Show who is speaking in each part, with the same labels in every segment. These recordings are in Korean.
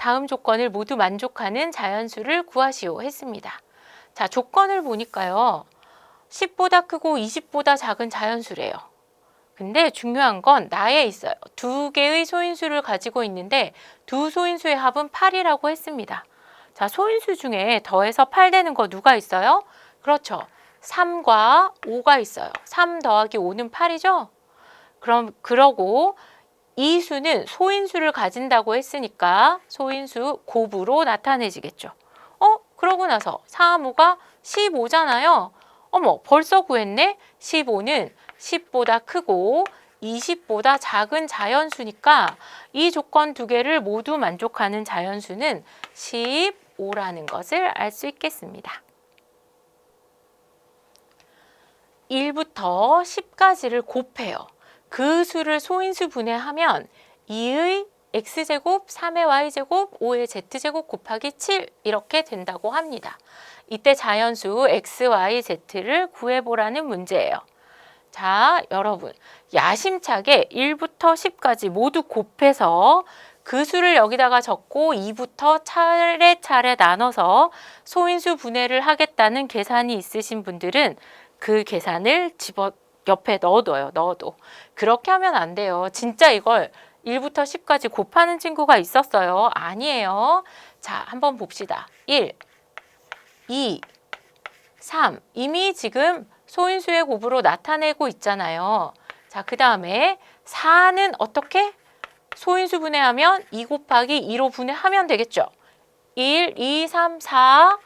Speaker 1: 다음 조건을 모두 만족하는 자연수를 구하시오 했습니다. 자, 조건을 보니까요. 10보다 크고 20보다 작은 자연수래요. 근데 중요한 건 나에 있어요. 두 개의 소인수를 가지고 있는데 두 소인수의 합은 8이라고 했습니다. 자, 소인수 중에 더해서 8 되는 거 누가 있어요? 그렇죠. 3과 5가 있어요. 3 더하기 5는 8이죠? 그러고 이 수는 소인수를 가진다고 했으니까 소인수 곱으로 나타내지겠죠. 그러고 나서 3, 5가 15잖아요. 어머, 벌써 구했네? 15는 10보다 크고 20보다 작은 자연수니까 이 조건 두 개를 모두 만족하는 자연수는 15라는 것을 알 수 있겠습니다. 1부터 10까지를 곱해요. 그 수를 소인수 분해하면 2의 x제곱, 3의 y제곱, 5의 z제곱 곱하기 7 이렇게 된다고 합니다. 이때 자연수 x, y, z를 구해보라는 문제예요. 자, 여러분 야심차게 1부터 10까지 모두 곱해서 그 수를 여기다가 적고 2부터 차례차례 나눠서 소인수 분해를 하겠다는 계산이 있으신 분들은 그 계산을 옆에 넣어둬요. 그렇게 하면 안 돼요. 진짜 이걸 1부터 10까지 곱하는 친구가 있었어요. 아니에요. 자, 한번 봅시다. 1, 2, 3. 이미 지금 소인수의 곱으로 나타내고 있잖아요. 자, 그 다음에 4는 어떻게? 소인수 분해하면 2 곱하기 2로 분해하면 되겠죠. 1, 2, 3, 4.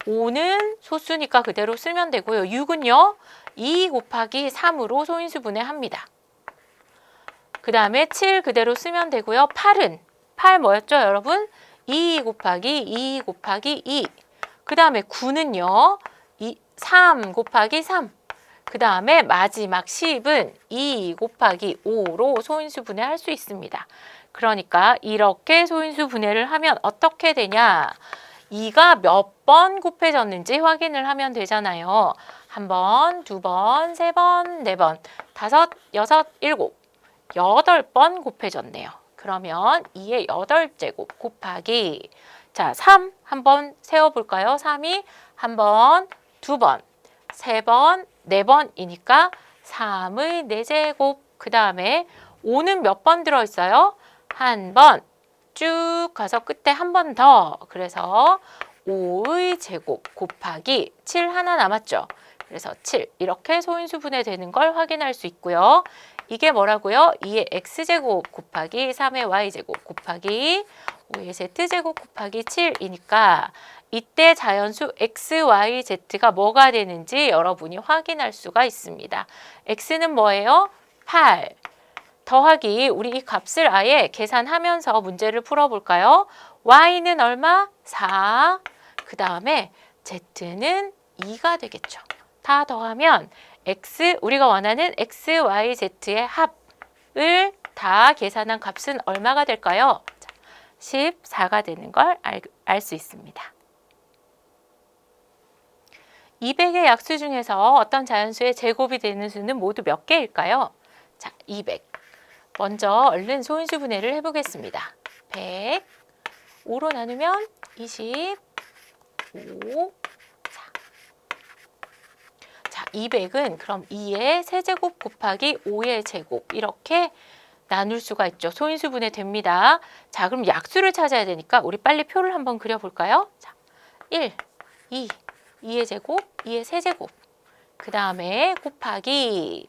Speaker 1: 5는 소수니까 그대로 쓰면 되고요. 6은요. 2 곱하기 3으로 소인수 분해합니다. 그 다음에 7 그대로 쓰면 되고요. 8 뭐였죠, 여러분? 2 곱하기 2 곱하기 2. 그 다음에 9는요. 3 곱하기 3. 그 다음에 마지막 10은 2 곱하기 5로 소인수 분해할 수 있습니다. 그러니까 이렇게 소인수 분해를 하면 어떻게 되냐? 2가 몇 번 곱해졌는지 확인을 하면 되잖아요. 1번, 2번, 3번, 4번, 5, 6, 7, 8번 곱해졌네요. 그러면 2의 8제곱 곱하기 자, 3 한번 세어볼까요? 3이 1번, 2번, 3번, 4번이니까 3의 4제곱 그 다음에 5는 몇 번 들어있어요? 1번 쭉 가서 끝에 한 번 더 그래서 5의 제곱 곱하기 7 하나 남았죠. 그래서 7 이렇게 소인수 분해되는 걸 확인할 수 있고요. 이게 뭐라고요? 2의 x제곱 곱하기 3의 y제곱 곱하기 5의 z제곱 곱하기 7이니까 이때 자연수 x, y, z가 뭐가 되는지 여러분이 확인할 수가 있습니다. x는 뭐예요? 8 더하기 우리 이 값을 아예 계산하면서 문제를 풀어볼까요? y는 얼마? 4 그 다음에 z는 2가 되겠죠. 다 더하면 x 우리가 원하는 x, y, z의 합을 다 계산한 값은 얼마가 될까요? 14가 되는 걸 알 수 있습니다. 200의 약수 중에서 어떤 자연수의 제곱이 되는 수는 모두 몇 개일까요? 자, 200. 먼저 얼른 소인수 분해를 해보겠습니다. 100, 5로 나누면 25. 자, 200은 그럼 2의 세제곱 곱하기 5의 제곱 이렇게 나눌 수가 있죠. 소인수 분해 됩니다. 자, 그럼 약수를 찾아야 되니까 우리 빨리 표를 한번 그려볼까요? 자, 1, 2, 2의 제곱, 2의 세제곱 그 다음에 곱하기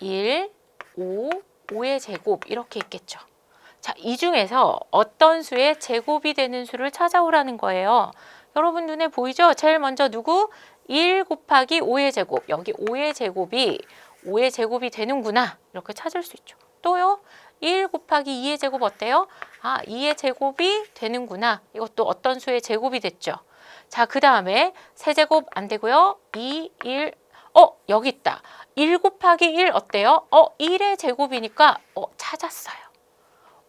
Speaker 1: 1, 5, 5의 제곱 이렇게 있겠죠. 자, 이 중에서 어떤 수의 제곱이 되는 수를 찾아오라는 거예요. 여러분 눈에 보이죠? 제일 먼저 누구? 1 곱하기 5의 제곱. 여기 5의 제곱이 되는구나. 이렇게 찾을 수 있죠. 또요. 1 곱하기 2의 제곱 어때요? 2의 제곱이 되는구나. 이것도 어떤 수의 제곱이 됐죠. 자, 그 다음에 세제곱 안 되고요. 2, 1, 여기 있다. 1 곱하기 1 어때요? 1의 제곱이니까 찾았어요.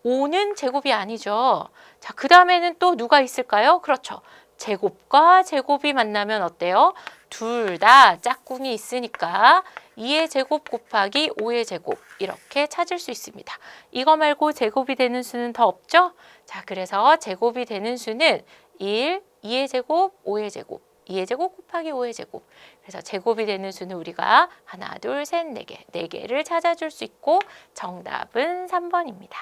Speaker 1: 5는 제곱이 아니죠. 자, 그 다음에는 또 누가 있을까요? 그렇죠. 제곱과 제곱이 만나면 어때요? 둘 다 짝꿍이 있으니까 2의 제곱 곱하기 5의 제곱 이렇게 찾을 수 있습니다. 이거 말고 제곱이 되는 수는 더 없죠? 자, 그래서 제곱이 되는 수는 1, 2의 제곱, 5의 제곱, 2의 제곱 곱하기 5의 제곱. 그래서 제곱이 되는 수는 우리가 하나, 둘, 셋, 네 개, 네 개를 찾아줄 수 있고 정답은 3번입니다.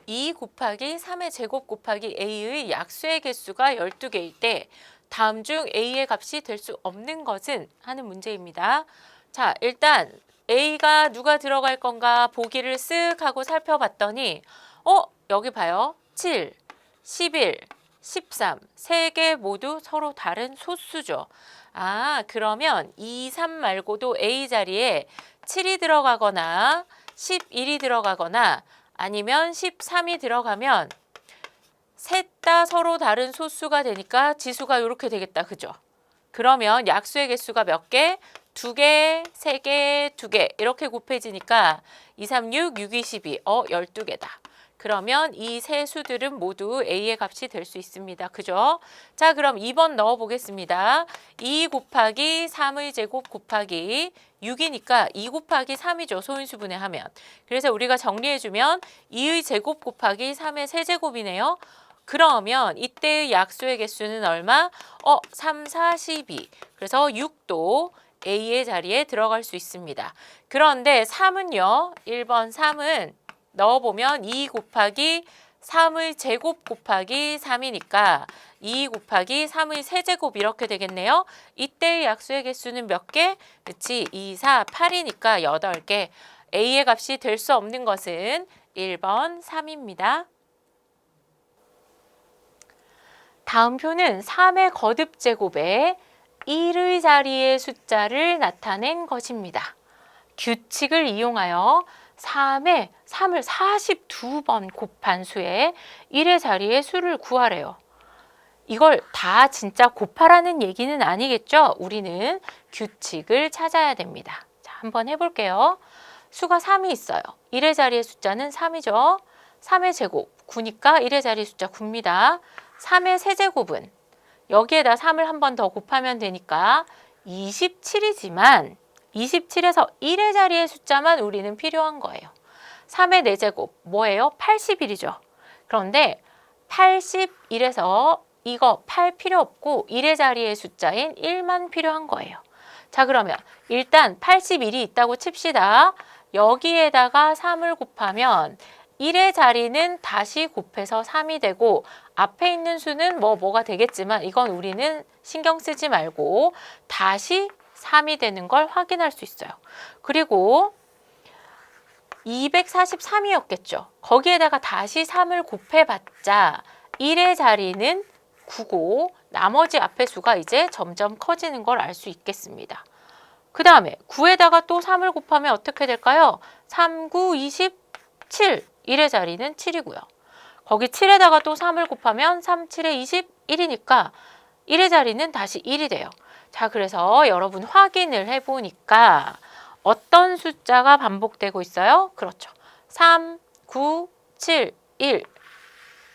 Speaker 1: 2 곱하기 3의 제곱 곱하기 a의 약수의 개수가 12개일 때 다음 중 a의 값이 될 수 없는 것은 하는 문제입니다. 자, 일단 a가 누가 들어갈 건가 보기를 쓱 하고 살펴봤더니 여기 봐요. 7, 11, 13, 세 개 모두 서로 다른 소수죠. 아, 그러면 2, 3 말고도 a 자리에 7이 들어가거나 11이 들어가거나 아니면 13이 들어가면 셋 다 서로 다른 소수가 되니까 지수가 이렇게 되겠다. 그죠? 그러면 약수의 개수가 몇 개? 2개, 3개, 2개 이렇게 곱해지니까 2, 3, 6, 6, 2, 12, 12개다. 그러면 이 세 수들은 모두 a의 값이 될 수 있습니다. 그죠? 자, 그럼 2번 넣어보겠습니다. 2 곱하기 3의 제곱 곱하기 6이니까 2 곱하기 3이죠. 소인수분해 하면. 그래서 우리가 정리해주면 2의 제곱 곱하기 3의 세제곱이네요. 그러면 이때의 약수의 개수는 얼마? 3, 4, 12. 그래서 6도 a의 자리에 들어갈 수 있습니다. 그런데 3은요. 1번 3은 넣어보면 2 곱하기 3의 제곱 곱하기 3이니까 2 곱하기 3의 세제곱 이렇게 되겠네요. 이때의 약수의 개수는 몇 개? 그치? 2, 4, 8이니까 8개. a의 값이 될 수 없는 것은 1번 3입니다. 다음 표는 3의 거듭 제곱에 1의 자리의 숫자를 나타낸 것입니다. 규칙을 이용하여 3을 42번 곱한 수에 1의 자리의 수를 구하래요. 이걸 다 진짜 곱하라는 얘기는 아니겠죠? 우리는 규칙을 찾아야 됩니다. 자, 한번 해볼게요. 수가 3이 있어요. 1의 자리의 숫자는 3이죠. 3의 제곱 9니까 1의 자리 숫자 9입니다. 3의 세제곱은 여기에다 3을 한 번 더 곱하면 되니까 27이지만 27에서 1의 자리의 숫자만 우리는 필요한 거예요. 3의 4제곱 뭐예요? 81이죠. 그런데 81에서 이거 8 필요 없고 1의 자리의 숫자인 1만 필요한 거예요. 자, 그러면 일단 81이 있다고 칩시다. 여기에다가 3을 곱하면 1의 자리는 다시 곱해서 3이 되고 앞에 있는 수는 뭐가 되겠지만 이건 우리는 신경 쓰지 말고 다시 3이 되는 걸 확인할 수 있어요. 그리고 243이었겠죠. 거기에다가 다시 3을 곱해봤자 1의 자리는 9고 나머지 앞의 수가 이제 점점 커지는 걸 알 수 있겠습니다. 그 다음에 9에다가 또 3을 곱하면 어떻게 될까요? 3, 9, 27. 1의 자리는 7이고요. 거기 7에다가 또 3을 곱하면 3, 7에 21이니까 1의 자리는 다시 1이 돼요. 자, 그래서 여러분 확인을 해보니까 어떤 숫자가 반복되고 있어요? 그렇죠. 3, 9, 7, 1.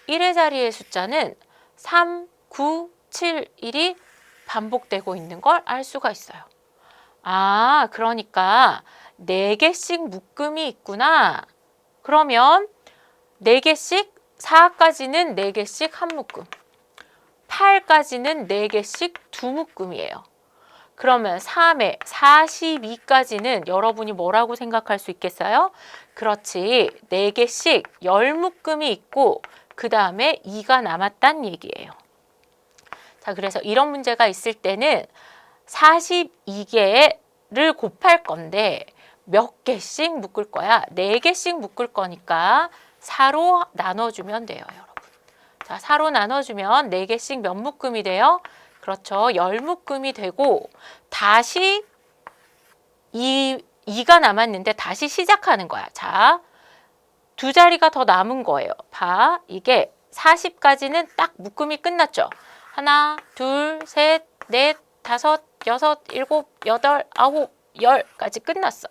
Speaker 1: 1의 자리의 숫자는 3, 9, 7, 1이 반복되고 있는 걸 알 수가 있어요. 아, 그러니까 4개씩 묶음이 있구나. 그러면 4개씩 4까지는 4개씩 한 묶음, 8까지는 4개씩 두 묶음이에요. 그러면 3에 42까지는 여러분이 뭐라고 생각할 수 있겠어요? 그렇지, 4개씩 10묶음이 있고 그 다음에 2가 남았단 얘기예요. 자, 그래서 이런 문제가 있을 때는 42개를 곱할 건데 몇 개씩 묶을 거야? 4개씩 묶을 거니까 4로 나눠주면 돼요, 여러분. 자, 4로 나눠주면 4개씩 몇 묶음이 돼요? 그렇죠. 10묶음이 되고 다시 2가 남았는데 다시 시작하는 거야. 자, 두 자리가 더 남은 거예요. 봐, 이게 40까지는 딱 묶음이 끝났죠. 하나, 둘, 셋, 넷, 다섯, 여섯, 일곱, 여덟, 아홉, 10까지 끝났어.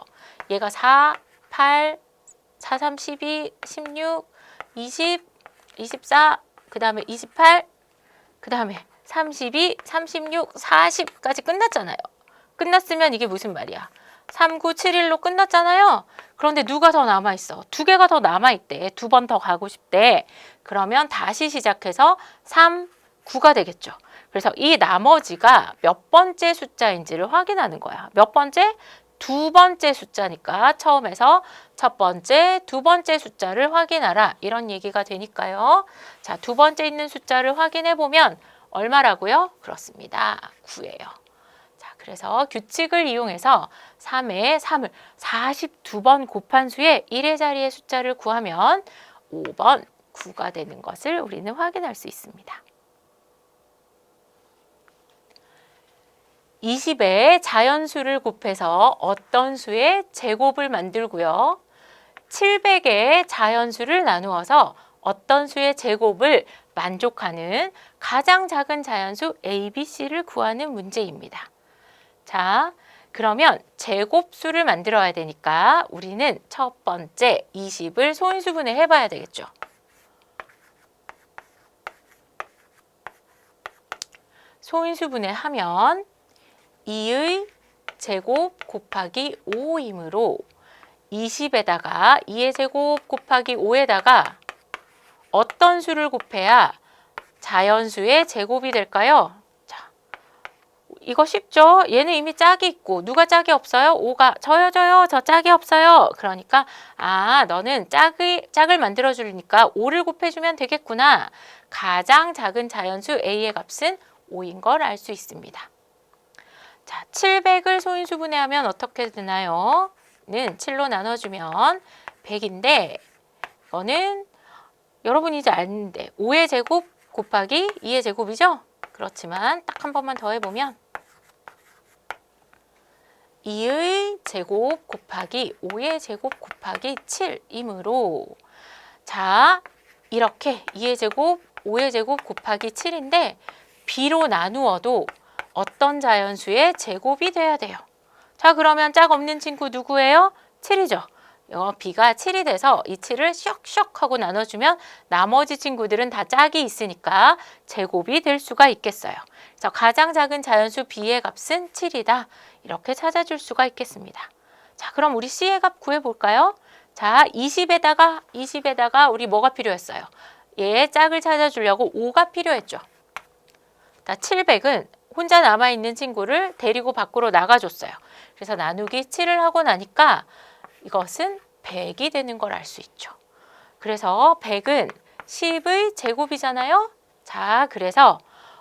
Speaker 1: 얘가 4, 8, 4, 3, 12, 16, 20, 24, 그 다음에 28, 그 다음에 32, 36, 40까지 끝났잖아요. 끝났으면 이게 무슨 말이야? 3, 9, 7, 1로 끝났잖아요. 그런데 누가 더 남아있어? 두 개가 더 남아있대. 두 번 더 가고 싶대. 그러면 다시 시작해서 3, 9가 되겠죠. 그래서 이 나머지가 몇 번째 숫자인지를 확인하는 거야. 몇 번째? 두 번째 숫자니까 처음에서 첫 번째, 두 번째 숫자를 확인하라. 이런 얘기가 되니까요. 자, 두 번째 있는 숫자를 확인해 보면 얼마라고요? 그렇습니다. 9예요. 자, 그래서 규칙을 이용해서 3에 3을 42번 곱한 수의 1의 자리의 숫자를 구하면 5번 9가 되는 것을 우리는 확인할 수 있습니다. 20에 자연수를 곱해서 어떤 수의 제곱을 만들고요. 700에 자연수를 나누어서 어떤 수의 제곱을 만족하는 가장 작은 자연수 A, B, C를 구하는 문제입니다. 자, 그러면 제곱수를 만들어야 되니까 우리는 첫 번째 20을 소인수분해 해봐야 되겠죠. 소인수분해 하면 2의 제곱 곱하기 5이므로 20에다가 2의 제곱 곱하기 5에다가 어떤 수를 곱해야 자연수의 제곱이 될까요? 자, 이거 쉽죠? 얘는 이미 짝이 있고 누가 짝이 없어요? 5가 저요 저 짝이 없어요. 그러니까 너는 짝을 만들어 주니까 5를 곱해주면 되겠구나. 가장 작은 자연수 A의 값은 5인 걸 알 수 있습니다. 자, 700을 소인수분해하면 어떻게 되나요? 는 7로 나눠주면 100인데 이거는 여러분이 이제 아는데 5의 제곱 곱하기 2의 제곱이죠? 그렇지만 딱 한 번만 더 해보면 2의 제곱 곱하기 5의 제곱 곱하기 7이므로 자, 이렇게 2의 제곱, 5의 제곱 곱하기 7인데 B로 나누어도 어떤 자연수의 제곱이 돼야 돼요. 자, 그러면 짝 없는 친구 누구예요? 7이죠. B가 7이 돼서 이 7을 쇽쇽 하고 나눠주면 나머지 친구들은 다 짝이 있으니까 제곱이 될 수가 있겠어요. 그래서 가장 작은 자연수 B의 값은 7이다. 이렇게 찾아줄 수가 있겠습니다. 자, 그럼 우리 C의 값 구해볼까요? 자, 20에다가 우리 뭐가 필요했어요? 얘의 짝을 찾아주려고 5가 필요했죠. 자, 700은 혼자 남아있는 친구를 데리고 밖으로 나가줬어요. 그래서 나누기 7을 하고 나니까 이것은 100이 되는 걸 알 수 있죠. 그래서 100은 10의 제곱이잖아요. 자, 그래서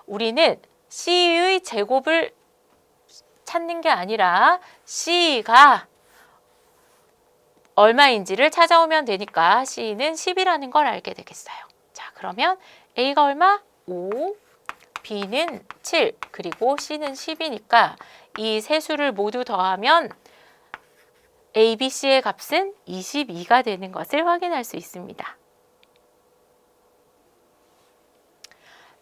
Speaker 1: 우리는 C의 제곱을 찾는 게 아니라 C가 얼마인지를 찾아오면 되니까 C는 10이라는 걸 알게 되겠어요. 자, 그러면 A가 얼마? 5, B는 7, 그리고 C는 10이니까 이 세 수를 모두 더하면 A, B, C의 값은 22가 되는 것을 확인할 수 있습니다.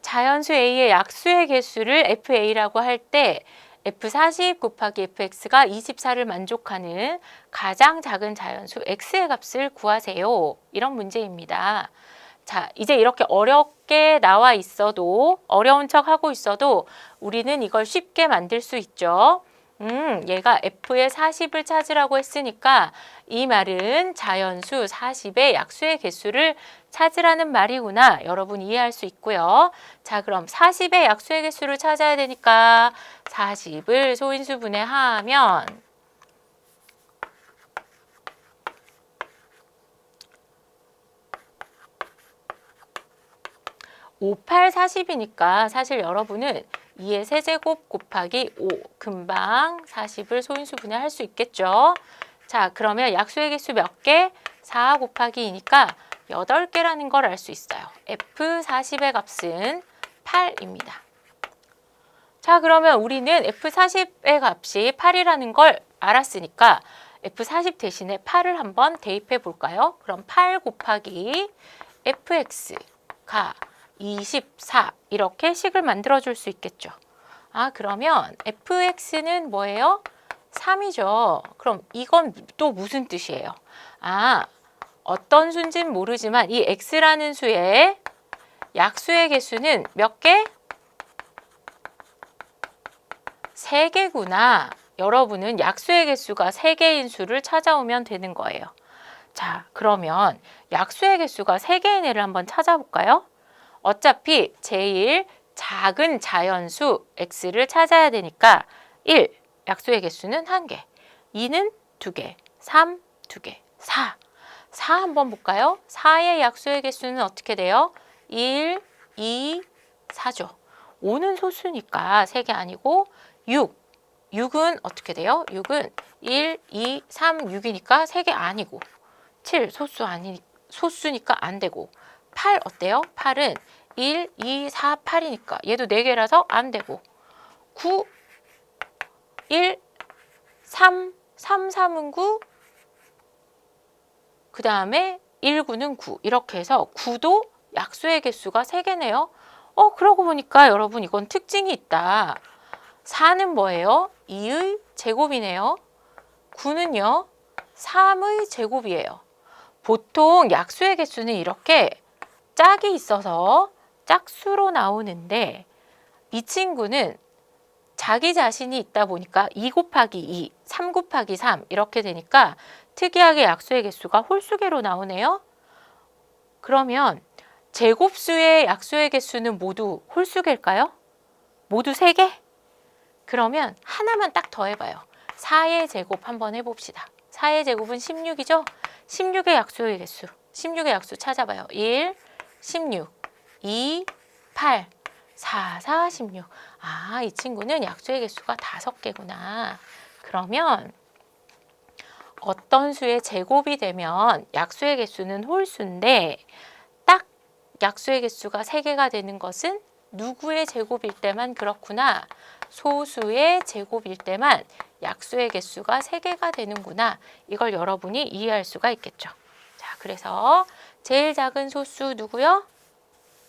Speaker 1: 자연수 A의 약수의 개수를 FA라고 할 때 F40 곱하기 FX가 24를 만족하는 가장 작은 자연수 X의 값을 구하세요. 이런 문제입니다. 자, 이제 이렇게 어렵게 나와 있어도 어려운 척 하고 있어도 우리는 이걸 쉽게 만들 수 있죠. 얘가 F의 40을 찾으라고 했으니까 이 말은 자연수 40의 약수의 개수를 찾으라는 말이구나. 여러분 이해할 수 있고요. 자, 그럼 40의 약수의 개수를 찾아야 되니까 40을 소인수 분해하면 5, 8, 40이니까 사실 여러분은 2의 세제곱 곱하기 5 금방 40을 소인수 분해할 수 있겠죠. 자, 그러면 약수의 개수 몇 개? 4 곱하기 2니까 8개라는 걸 알 수 있어요. F40의 값은 8입니다. 자, 그러면 우리는 F40의 값이 8이라는 걸 알았으니까 F40 대신에 8을 한번 대입해 볼까요? 그럼 8 곱하기 FX가 24 이렇게 식을 만들어 줄 수 있겠죠. 그러면 fx는 뭐예요? 3이죠. 그럼 이건 또 무슨 뜻이에요? 어떤 수인지는 모르지만 이 x라는 수의 약수의 개수는 몇 개? 3개구나. 여러분은 약수의 개수가 3개인 수를 찾아오면 되는 거예요. 자, 그러면 약수의 개수가 3개인 애를 한번 찾아볼까요? 어차피 제일 작은 자연수 x를 찾아야 되니까 1, 약수의 개수는 1개, 2는 2개, 3, 2개, 4. 4 한번 볼까요? 4의 약수의 개수는 어떻게 돼요? 1, 2, 4죠. 5는 소수니까 3개 아니고 6. 6은 어떻게 돼요? 6은 1, 2, 3, 6이니까 3개 아니고 7 소수니까 안 되고 8 어때요? 8은 1, 2, 4, 8이니까 얘도 4개라서 안 되고 9, 1, 3, 3은 9, 그 다음에 1, 9는 9 이렇게 해서 9도 약수의 개수가 3개네요. 그러고 보니까 여러분 이건 특징이 있다. 4는 뭐예요? 2의 제곱이네요. 9는요? 3의 제곱이에요. 보통 약수의 개수는 이렇게 짝이 있어서 짝수로 나오는데 이 친구는 자기 자신이 있다 보니까 2 곱하기 2, 3 곱하기 3 이렇게 되니까 특이하게 약수의 개수가 홀수계로 나오네요. 그러면 제곱수의 약수의 개수는 모두 홀수계일까요? 모두 3개? 그러면 하나만 딱 더 해봐요. 4의 제곱 한번 해봅시다. 4의 제곱은 16이죠? 16의 약수의 개수. 16의 약수 찾아봐요. 1, 16, 2, 8, 4, 4, 16. 아, 이 친구는 약수의 개수가 5개구나. 그러면 어떤 수의 제곱이 되면 약수의 개수는 홀수인데 딱 약수의 개수가 3개가 되는 것은 누구의 제곱일 때만 그렇구나. 소수의 제곱일 때만 약수의 개수가 3개가 되는구나. 이걸 여러분이 이해할 수가 있겠죠. 자, 그래서 제일 작은 소수 누구요?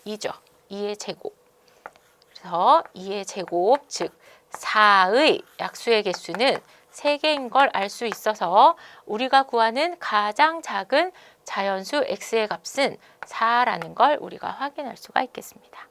Speaker 1: 2죠. 2의 제곱. 그래서 2의 제곱, 즉 4의 약수의 개수는 3개인 걸 알 수 있어서 우리가 구하는 가장 작은 자연수 x의 값은 4라는 걸 우리가 확인할 수가 있겠습니다.